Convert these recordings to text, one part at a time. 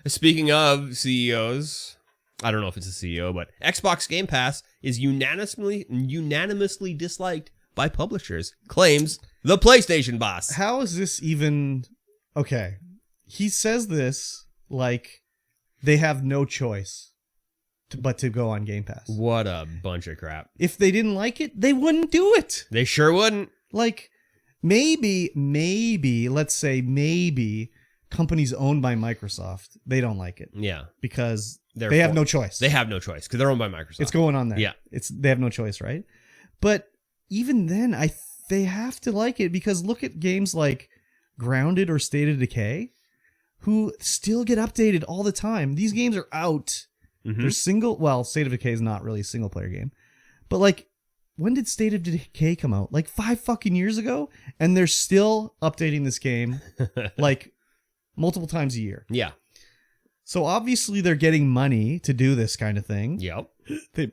Speaking of CEOs, I don't know if it's a CEO, but Xbox Game Pass is unanimously disliked by publishers, claims the PlayStation boss. How is this even... Okay, he says this like they have no choice but to go on Game Pass. What a bunch of crap. If they didn't like it, they wouldn't do it. They sure wouldn't. Like, maybe, let's say maybe companies owned by Microsoft, they don't like it. Yeah. Because they have no choice. They have no choice because they're owned by Microsoft. It's going on there. Yeah. They have no choice, right? But even then, they have to like it because look at games like Grounded or State of Decay, who still get updated all the time. These games are out. Mm-hmm. They're State of Decay is not really a single player game. But like, when did State of Decay come out? Like 5 fucking years ago? And they're still updating this game like multiple times a year. Yeah. So obviously they're getting money to do this kind of thing. Yep. They,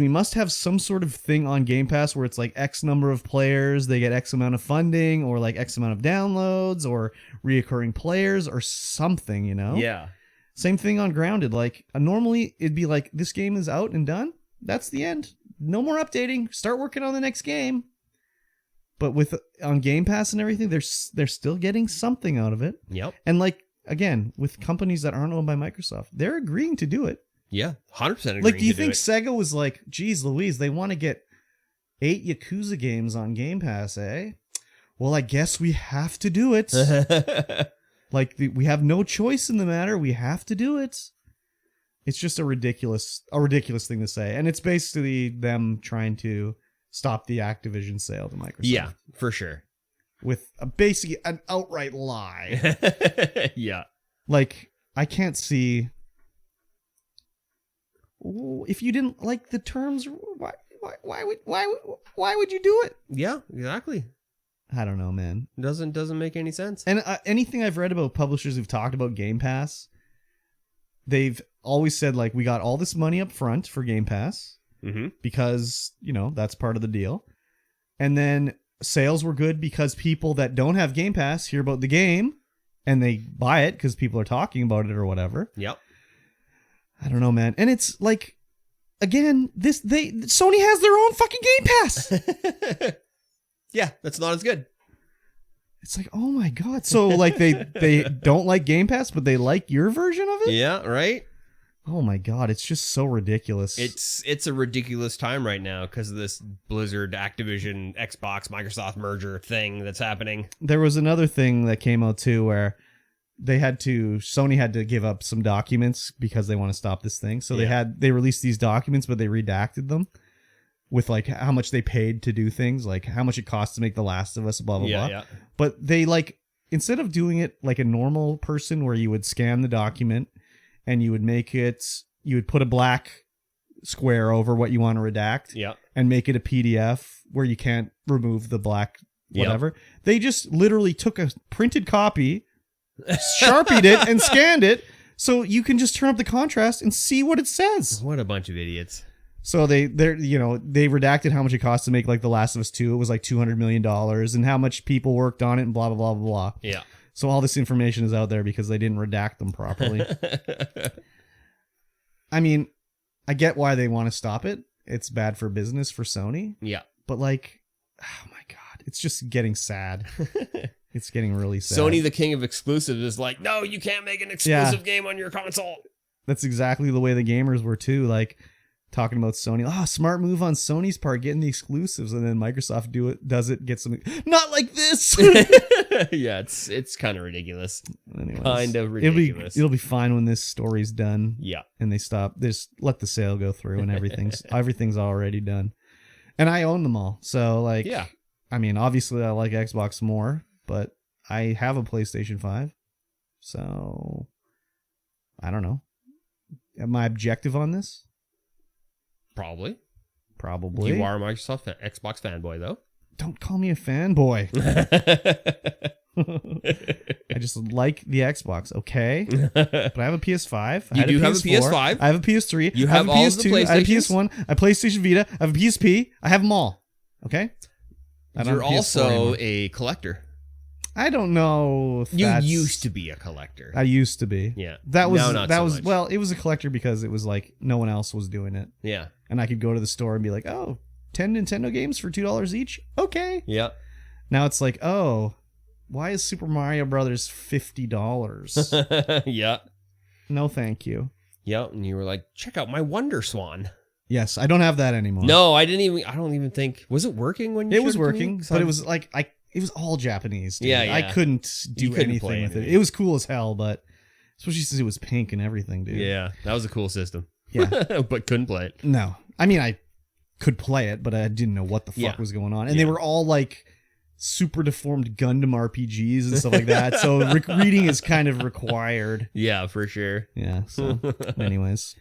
must have some sort of thing on Game Pass where it's like X number of players, they get X amount of funding, or like X amount of downloads, or reoccurring players, or something, you know? Yeah. Same thing on Grounded. Like, normally it'd be like, this game is out and done. That's the end. No more updating. Start working on the next game. But on Game Pass and everything, they're still getting something out of it. Yep. And like, again, with companies that aren't owned by Microsoft, they're agreeing to do it. Yeah, 100% agreeing. Like, do you think Sega was like, geez Louise, they want to get 8 Yakuza games on Game Pass, eh? Well, I guess we have to do it. Like, we have no choice in the matter. We have to do it. It's just a ridiculous thing to say. And it's basically them trying to stop the Activision sale to Microsoft. Yeah, for sure. With basically an outright lie. Yeah. Like, I can't see... If you didn't like the terms, why would you do it? Yeah, exactly. I don't know, man. Doesn't make any sense. And anything I've read about publishers who've talked about Game Pass, they've always said, like, we got all this money up front for Game Pass because, you know, that's part of the deal. And then sales were good because people that don't have Game Pass hear about the game and they buy it because people are talking about it or whatever. Yep. I don't know, man. And it's like, again, Sony has their own fucking Game Pass. Yeah, that's not as good. It's like, oh my God. So like they don't like Game Pass, but they like your version of it? Yeah, right? Oh my God, it's just so ridiculous. It's a ridiculous time right now because of this Blizzard, Activision, Xbox, Microsoft merger thing that's happening. There was another thing that came out too where Sony had to give up some documents because they want to stop this thing. So they released these documents, but they redacted them with like how much they paid to do things, like how much it costs to make The Last of Us, blah, blah, blah. Yeah. But they like, instead of doing it like a normal person where you would scan the document and you would put a black square over what you want to redact and make it a PDF where you can't remove the black whatever. They just literally took a printed copy, Sharpied it and scanned it so you can just turn up the contrast and see what it says. What a bunch of idiots. So they redacted how much it cost to make like The Last of Us 2. It was like $200 million and how much people worked on it and blah, blah, blah, blah, blah. Yeah. So all this information is out there because they didn't redact them properly. I mean, I get why they want to stop it. It's bad for business for Sony. Yeah. But like, oh my God, it's just getting sad. It's getting really sad. Sony, the king of exclusives, is like, no, you can't make an exclusive game on your console. That's exactly the way the gamers were too. Like talking about Sony, smart move on Sony's part, getting the exclusives, and then Microsoft does it, get something not like this. Yeah, it's kind of ridiculous. Anyways, kind of ridiculous. It'll be fine when this story's done. Yeah, and they stop. Just let the sale go through, and everything's already done. And I own them all, so like, yeah. I mean, obviously, I like Xbox more. But I have a PlayStation 5, so I don't know. Am I objective on this? Probably. You are a Xbox fanboy, though. Don't call me a fanboy. I just like the Xbox, okay? But I have a PS5. You do have a PS5. I have a PS3. You have all PS2, the PlayStations. I have a PS1. I have PlayStation Vita. I have a PSP. I have them all, okay? You're also a collector. I don't know if You that's... used to be a collector. I used to be. Yeah. That was Now not that so was much. well, it was a collector because it was like no one else was doing it. Yeah. And I could go to the store and be like, "Oh, 10 Nintendo games for $2 each?" Okay. Yeah. Now it's like, "Oh, why is Super Mario Brothers $50?" Yeah. No, thank you. Yeah. And you were like, check out my Wonder Swan. Yes, I don't have that anymore. No, I don't even think, was it working when you It was showed to me? working, 'Cause but I- it was like it was all Japanese. Dude. Yeah, yeah. I couldn't do You couldn't play anything with it. anything. It was cool as hell, but especially since it was pink and everything, dude. Yeah, that was a cool system. Yeah. But couldn't play it. No, I mean I could play it, but I didn't know what the fuck Yeah. was going on, and Yeah. they were all like super deformed Gundam RPGs and stuff like that. So reading is kind of required. Yeah, for sure. Yeah. So, anyways.